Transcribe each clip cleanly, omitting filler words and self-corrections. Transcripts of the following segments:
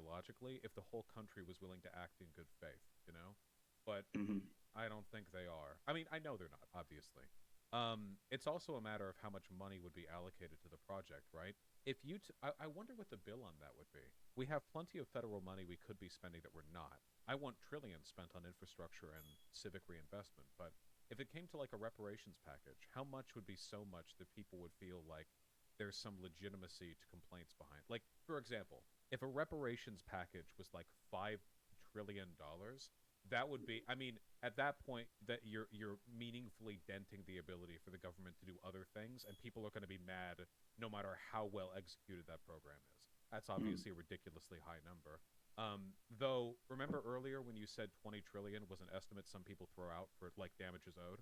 sociologically if the whole country was willing to act in good faith, you know? But Hmm. I don't think they are. I mean, I know they're not, obviously. It's also a matter of how much money would be allocated to the project, right? If you, I wonder what the bill on that would be. We have plenty of federal money we could be spending that we're not. I want trillions spent on infrastructure and civic reinvestment, but if it came to like a reparations package, how much would be so much that people would feel like there's some legitimacy to complaints behind? Like, for example, if a reparations package was like $5 trillion, that would be, I mean, at that point that you're meaningfully denting the ability for the government to do other things, and people are going to be mad no matter how well executed that program is. That's Mm. obviously a ridiculously high number. Though, remember earlier when you said 20 trillion was an estimate some people throw out for like damages owed?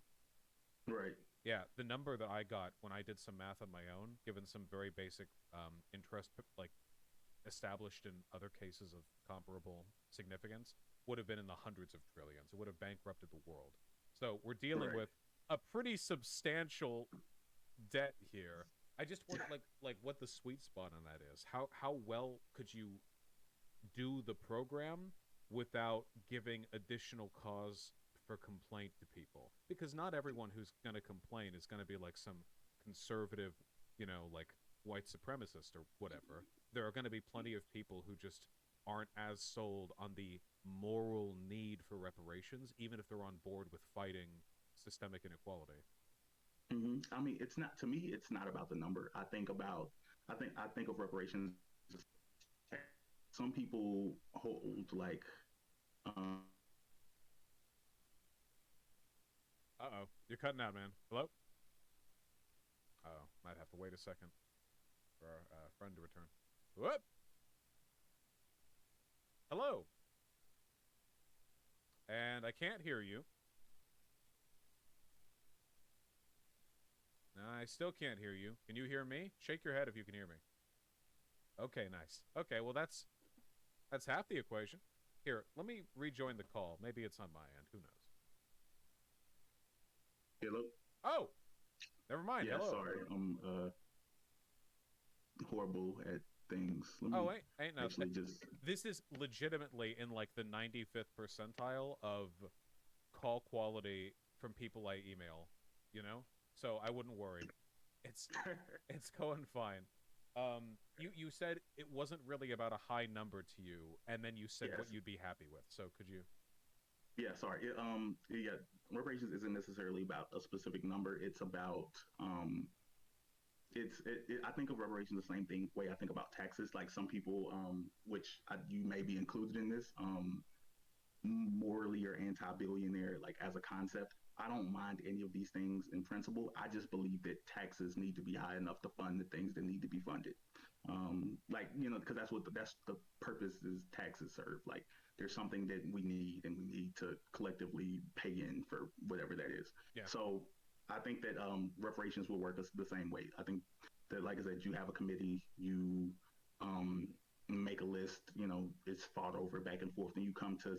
Right. Yeah, the number that I got when I did some math on my own, given some very basic interest, like established in other cases of comparable significance, would have been in the hundreds of trillions. It would have bankrupted the world. So we're dealing Right. with a pretty substantial debt here. I just wonder, like what the sweet spot on that is. How well could you do the program without giving additional cause for complaint to people? Because not everyone who's going to complain is going to be like some conservative, like white supremacist or whatever. There are going to be plenty of people who just aren't as sold on the moral need for reparations, even if they're on board with fighting systemic inequality. I mean, it's not to me. It's not about the number. I think of reparations. Some people hold like, um, Uh oh, you're cutting out, man. Hello? Oh, might have to wait a second for our friend to return. Whoop! Hello! And I can't hear you. I still can't hear you. Can you hear me? Shake your head if you can hear me. Okay, nice. Okay, well that's half the equation. Here, let me rejoin the call. Maybe it's on my end. Who knows? hello. Oh, never mind. Yeah, Hello. sorry. I'm horrible at things. Let Oh, me ain't nothing. actually just. This is legitimately in like the 95th percentile of call quality from people I email, you know? So I wouldn't worry. It's it's going fine. You said it wasn't really about a high number to you, and then you said what Yes. you'd be happy with. So could you? Yeah, sorry. Yeah, reparations isn't necessarily about a specific number. It's about I think of reparations the same thing way I think about taxes. Like some people, you may be included in this, morally or anti-billionaire, like as a concept. I don't mind any of these things in principle. I just believe that taxes need to be high enough to fund the things that need to be funded. Because that's the purpose is taxes serve. Like there's something that we need, and we need to collectively pay in for whatever that is. Yeah. So I think that reparations will work the same way. I think that, like I said, you have a committee, you um, make a list, it's fought over back and forth, and you come to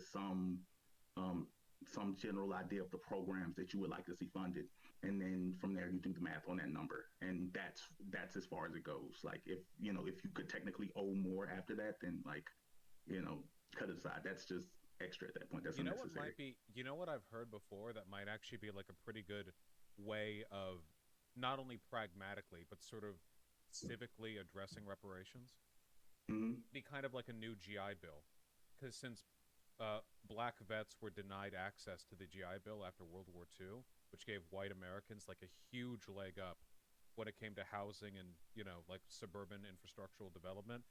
um, some general idea of the programs that you would like to see funded, and then from there you do the math on that number, and that's as far as it goes. Like if you could technically owe more after that, then like you know cut it aside. That's just extra at that point. That's You know what unnecessary. might be, you know what I've heard before that might actually be like a pretty good way of not only pragmatically, but sort of civically addressing reparations? Hmm. Be kind of like a new GI Bill. Because since black vets were denied access to the GI Bill after World War II, which gave white Americans like a huge leg up when it came to housing and, like suburban infrastructural development.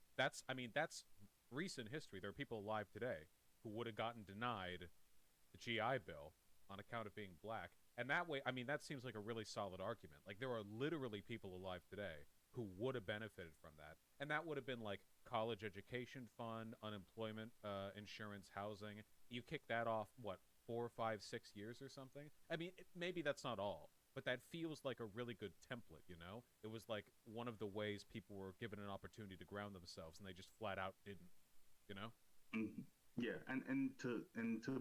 I mean, that's recent history. There are people alive today who would have gotten denied the GI Bill on account of being black. And that way, I mean, that seems like a really solid argument. Like, there are literally people alive today who would have benefited from that. And that would have been like college education fund, unemployment insurance, housing. You kick that off, what, 4, 5, 6 years or something? I mean, maybe that's not all, but that feels like a really good template, you know? It was like one of the ways people were given an opportunity to ground themselves and they just flat out didn't, you know? Yeah, and to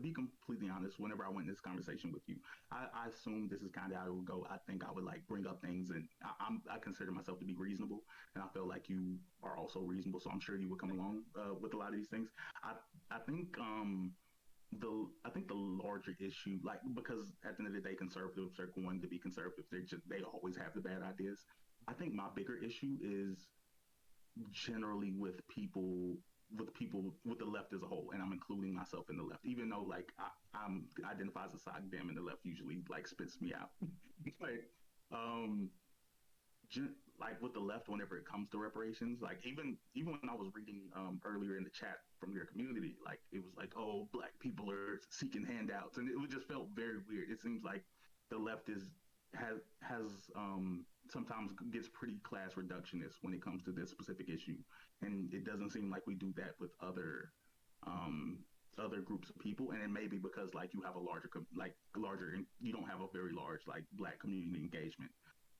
be completely honest, whenever I went in this conversation with you, I assumed this is kind of how it would go. I think I would like bring up things, and I consider myself to be reasonable, and I feel like you are also reasonable. So I'm sure you would come Thank you. along with a lot of these things. I think I think the larger issue, like because at the end of the day, conservatives are going to be conservative. They always have the bad ideas. I think my bigger issue is generally with the left as a whole, and I'm including myself in the left, even though like I'm identify as a sock damn, and the left usually like spits me out. like um like with the left, whenever it comes to reparations, like even when I was reading earlier in the chat from your community, like it was like, oh, black people are seeking handouts, and it just felt very weird. It seems like the left has sometimes gets pretty class reductionist when it comes to this specific issue, and it doesn't seem like we do that with um, other groups of people. And it may be because like you have a larger, you don't have a very large like black community engagement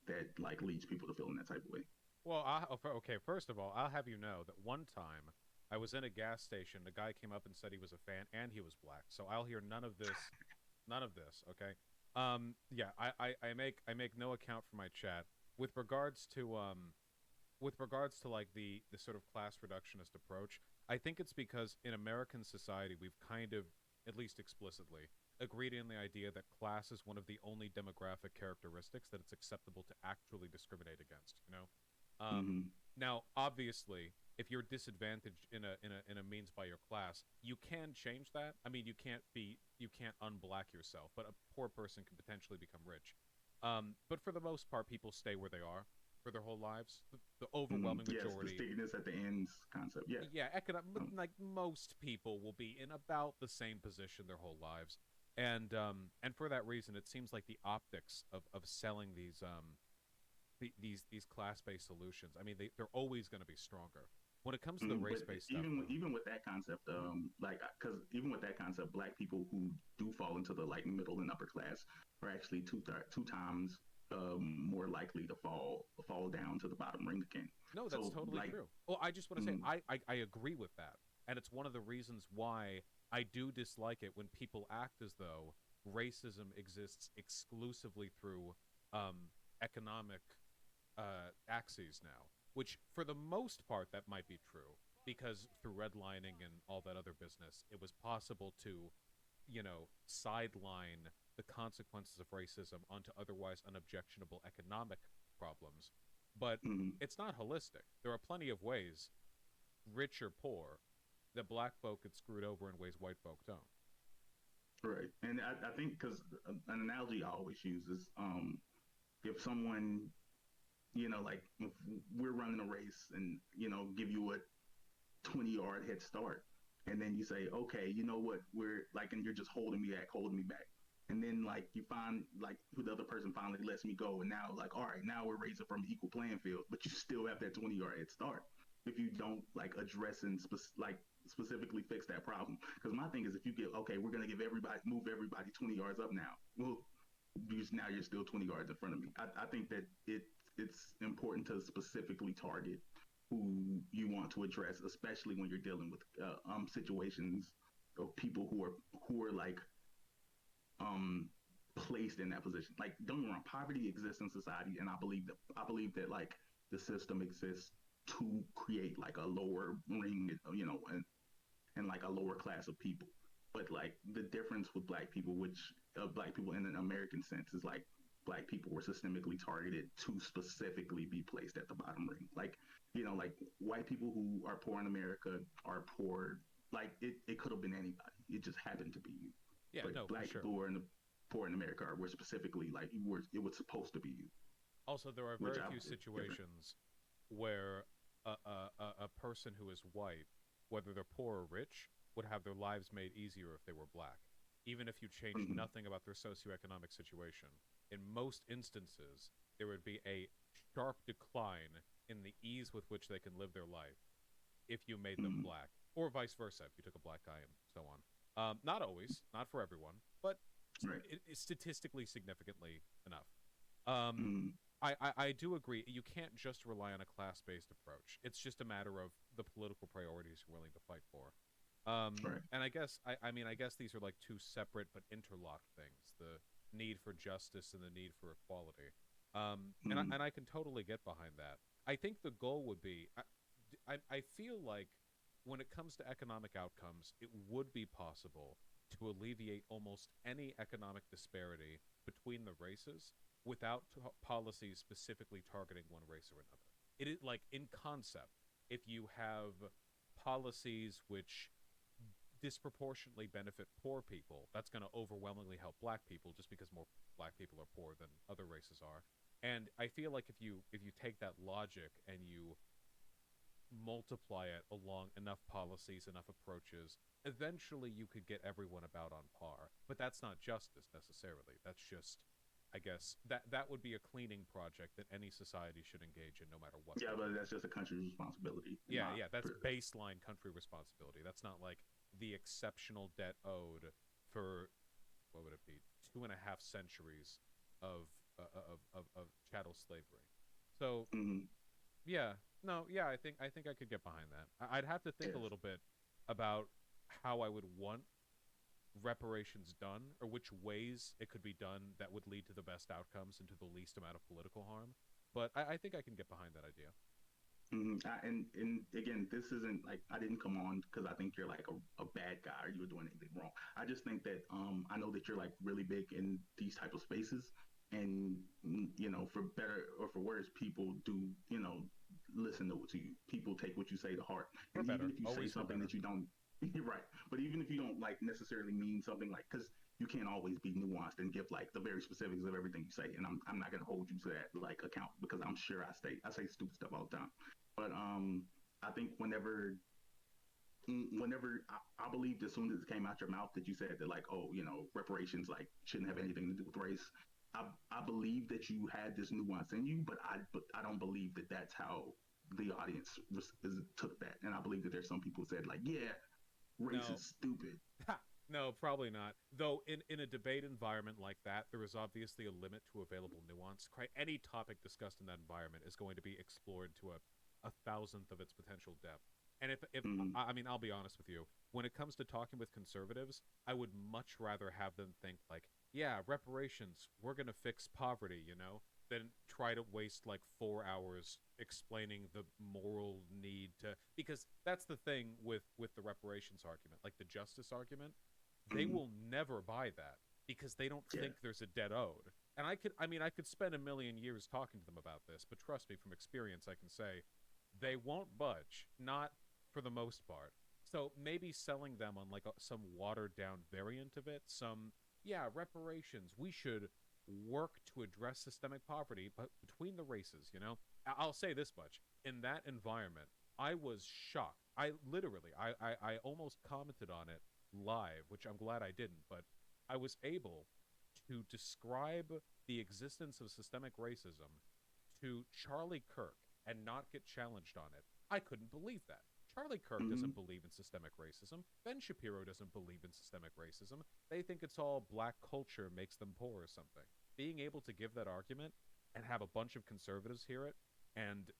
that like leads people to feel in that type of way. Well, okay. First of all, I'll have you know that one time I was in a gas station. The guy came up and said he was a fan, and he was black. So I'll hear none of this. None of this. Okay. Yeah. I make no account for my chat with regards to like the sort of class reductionist approach. I think it's because in American society we've kind of, at least explicitly, agreed in the idea that class is one of the only demographic characteristics that it's acceptable to actually discriminate against. Um, Mm-hmm. Now, obviously, if you're disadvantaged in a means by your class, you can change that. I mean, you can't unblack yourself, but a poor person can potentially become rich. But for the most part, people stay where they are for their whole lives. The Mm-hmm. overwhelming Yes, the majority, stickiness at the ends concept. Yeah. yeah, Um, like most people will be in about the same position their whole lives, and for that reason, it seems like the optics of selling these class based solutions. I mean, they're always going to be stronger when it comes to the but race based stuff, even though. even with that concept, like because even with that concept, black people who do fall into the like middle and upper class are actually two times more likely to fall down to the bottom ring again. No, that's So totally like, true. Well, I just want to say mm, I agree with that, and it's one of the reasons why I do dislike it when people act as though racism exists exclusively through economic axes now. Which, for the most part, that might be true because through redlining and all that other business, it was possible to, sideline the consequences of racism onto otherwise unobjectionable economic problems. But mm, it's not holistic. There are plenty of ways, rich or poor, that black folk get screwed over in ways white folk don't. right, and I think because an analogy I always use is if someone like if we're running a race and give you a 20-yard head start. And then you say, okay, you know what? We're like, and you're just holding me back. And then like you find like who the other person finally lets me go. And now like, all right, now we're raising from equal playing field, but you still have that 20-yard head start if you don't like address and like specifically fix that problem. Because my thing is if you get, okay, we're going to move everybody 20 yards up now. Well, now you're still 20 yards in front of me. I think that it's important to specifically target who you want to address, especially when you're dealing with situations of people who are like um, placed in that position. Like, don't get me wrong, poverty exists in society, and I believe that like the system exists to create like a lower ring, and like a lower class of people. But like the difference with black people, which black people in an American sense, is like black people were systemically targeted to specifically be placed at the bottom ring. Like like white people who are poor in America are poor. Like it could have been anybody. It just happened to be you. Yeah, But no, for black sure. people who are poor in America were specifically like it was supposed to be you, Also, there are which very I few is different. situations where a person who is white, whether they're poor or rich, would have their lives made easier if they were black, even if you changed Mm-hmm. nothing about their socioeconomic situation. In most instances, there would be a sharp decline in the ease with which they can live their life if you made them Mm-hmm. black, or vice versa, if you took a black guy and so on. Not always, not for everyone, but Right. statistically significantly enough. Um, Mm-hmm. I do agree. You can't just rely on a class based approach. It's just a matter of the political priorities you're willing to fight for. Right. And I mean, I guess these are like two separate but interlocked things: the need for justice and the need for equality. Mm-hmm. And I can totally get behind that. I think the goal would be, I feel like when it comes to economic outcomes, it would be possible to alleviate almost any economic disparity between the races without policies specifically targeting one race or another. It is like in concept, if you have policies which disproportionately benefit poor people, that's going to overwhelmingly help black people just because more black people are poor than other races are. And I feel like if you take that logic and you multiply it along enough policies, enough approaches, eventually you could get everyone about on par. But that's not justice necessarily. That's just, I guess, that would be a cleaning project that any society should engage in no matter what Yeah, they but do. that's just a country's responsibility. In Yeah, my, yeah, that's baseline country responsibility. That's not like the exceptional debt owed for what would it be, 2.5 centuries of of chattel slavery. So mm-hmm. yeah, no, yeah, I think I could get behind that. Would have to think a Yes. little bit about how I would want reparations done, or which ways it could be done that would lead to the best outcomes and to the least amount of political harm. But I think I can get behind that idea. And again, this isn't like I didn't come on because I think you're like a bad guy or you're doing anything wrong. I just think that I know that you're like really big in these type of spaces, and you know, for better or for worse, people do listen to you. People take what you say to heart, For and even better, if you say always for something better. that you don't, you're right. But even if you don't like necessarily mean something like because you can't always be nuanced and give like the very specifics of everything you say, and I'm not gonna hold you to that like account because I'm sure I say stupid stuff all the time. But I think whenever I believed as soon as it came out your mouth that you said that like, oh, you know, reparations like shouldn't have anything to do with race. I believe that you had this nuance in you, but I don't believe that that's how the audience took that. And I believe that there's some people who said like, yeah, race No, is stupid. no, probably not. Though in a debate environment like that, there is obviously a limit to available nuance. Any topic discussed in that environment is going to be explored to a thousandth of its potential depth. And if Mm-hmm. I mean, I'll be honest with you, when it comes to talking with conservatives, I would much rather have them think like, yeah, reparations, we're gonna fix poverty, than try to waste like 4 hours explaining the moral need to, because that's the thing with the reparations argument, like the justice argument, they Mm-hmm. will never buy that because they don't Yeah. think there's a debt owed. And I could spend a million years talking to them about this, but trust me, from experience, I can say they won't budge, not for the most part. So maybe selling them on like some watered down variant of it, yeah, reparations. We should work to address systemic poverty, but between the races, I'll say this much: in that environment, I was shocked. I literally, I almost commented on it live, which I'm glad I didn't, but I was able to describe the existence of systemic racism to Charlie Kirk and not get challenged on it. I couldn't believe that. Charlie Kirk Mm-hmm. doesn't believe in systemic racism. Ben Shapiro doesn't believe in systemic racism. They think it's all black culture makes them poor or something. Being able to give that argument and have a bunch of conservatives hear it and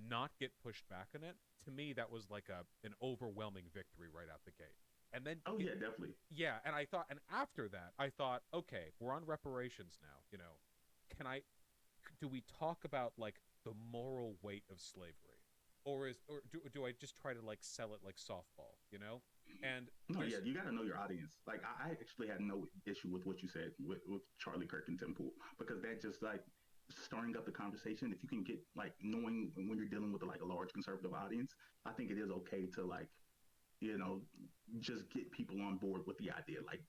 not get pushed back on it, to me that was like an overwhelming victory right out the gate. And then Oh yeah, definitely. yeah, and I thought, and after that, I thought, okay, we're on reparations now. Can I? Do we talk about like the moral weight of slavery, or do I just try to like sell it like softball? And No, yeah, there's you got to know your audience. Like, I actually had no issue with what you said with Charlie Kirk and Tim Pool because that just like stirring up the conversation. If you can get like knowing when you're dealing with like a large conservative audience, I think it is okay to like you know just get people on board with the idea. Like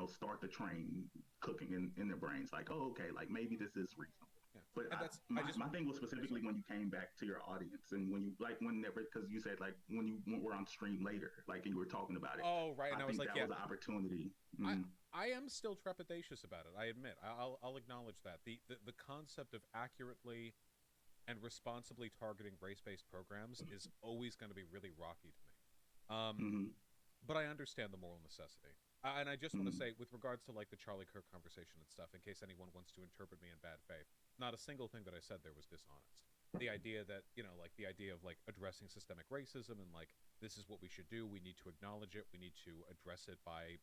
start the train cooking in their brains. Like, oh, okay, like maybe this is reasonable. yeah, But and that's I just my thing was I'm specifically sorry. when you came back to your audience and when you like whenever because you said like when you were on stream later like and you were talking about it. Oh right, I and I was think like, that yeah, was an opportunity. I Mm, I am still trepidatious about it. I admit. I'll acknowledge that the concept of accurately and responsibly targeting race-based programs is always going to be really rocky to me. mm, But I understand the moral necessity. And I just want to mm, say, with regards to like the Charlie Kirk conversation and stuff, in case anyone wants to interpret me in bad faith, not a single thing that I said there was dishonest. the idea that, like the idea of like addressing systemic racism and like this is what we should do. We need to acknowledge it. We need to address it by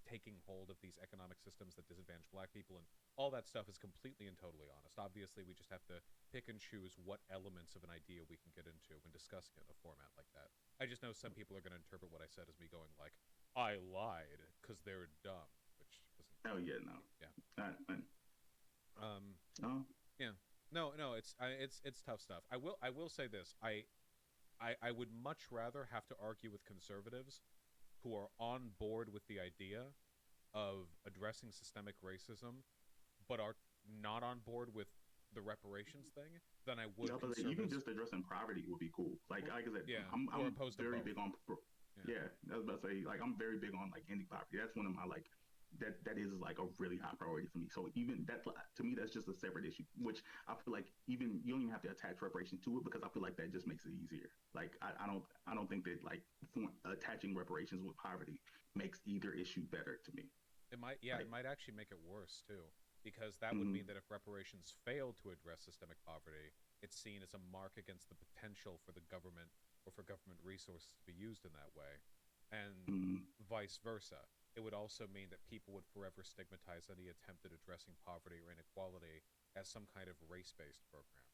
taking hold of these economic systems that disadvantage black people, and all that stuff is completely and totally honest. Obviously, we just have to pick and choose what elements of an idea we can get into when discussing it in a format like that. I just know some people are going to interpret what I said as me going like, I lied because they're dumb, which isn't. Oh yeah, no. Yeah. Um, Yeah. No. It's tough stuff. I will say this. I would much rather have to argue with conservatives who are on board with the idea of addressing systemic racism, but are not on board with the reparations thing than I would even conservatives. just addressing poverty would be cool. Like I said, Yeah, I'm opposed to very both. big on. Yeah. Yeah, I was about to say like I'm very big on like ending poverty. That's one of my like that is like a really high priority for me. So even that to me that's just a separate issue, which I feel like even you don't even have to attach reparations to it because I feel like that just makes it easier. Like I don't think that like attaching reparations with poverty makes either issue better to me. It might, yeah, Like, it might actually make it worse too, because that would mm, mean that if reparations fail to address systemic poverty, it's seen as a mark against the potential for the government or for government resources to be used in that way, and mm, vice versa. It would also mean that people would forever stigmatize any attempt at addressing poverty or inequality as some kind of race-based program.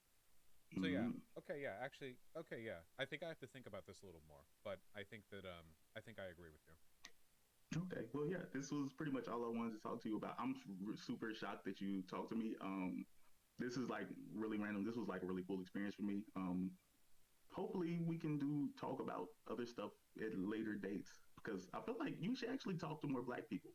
So yeah, mm. okay, yeah, actually, okay, yeah. I think I have to think about this a little more, but I think I agree with you. Okay, well, yeah, this was pretty much all I wanted to talk to you about. I'm super shocked that you talked to me. This is like really random. This was like a really cool experience for me. Hopefully we can do talk about other stuff at later dates because I feel like you should actually talk to more black people.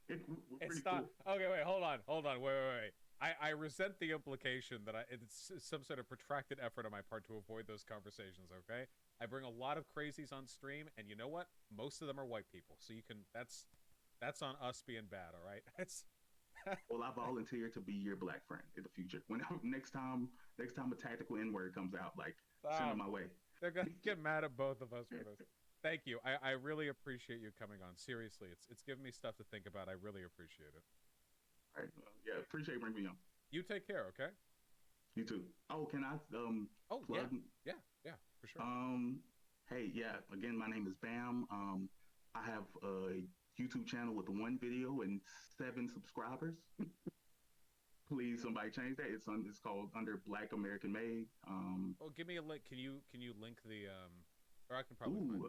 We're It's pretty not. cool. Okay, wait, hold on, wait. I resent the implication that it's some sort of protracted effort on my part to avoid those conversations. Okay, I bring a lot of crazies on stream, and you know what? Most of them are white people, so you can. That's on us being bad. All right. It's Well, I volunteer to be your black friend in the future. When next time a tactical N word comes out, like send it stop. my way. They're gonna get mad at both of us for this. Thank you. I really appreciate you coming on. Seriously, it's given me stuff to think about. I really appreciate it. All right. Yeah, appreciate bringing me on. You take care. Okay. You too. Oh, can I Oh yeah, plug? yeah, for sure. Um, hey, yeah. Again, my name is Bam. I have a YouTube channel with one video and 7 subscribers. Please, somebody change that. It's called Under Black American Made. Oh, give me a link. Can you link the or I can probably find it.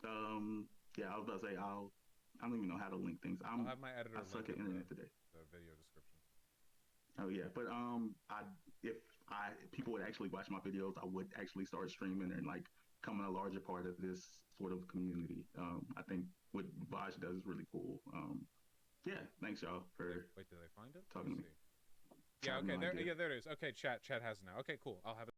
Ooh, yeah. I was about to say I don't even know how to link things. I'll have my editor I link suck at it in internet today. the video description. Oh yeah, but I if I people would actually watch my videos, I would actually start streaming and like becoming a larger part of this sort of community. I think what Vaush does is really cool. Yeah, thanks y'all for Wait, did I find it? Let talking me to me. see. I Yeah, have okay, no there, idea. yeah, there it is. Okay, chat has it now. Okay, cool. I'll have it.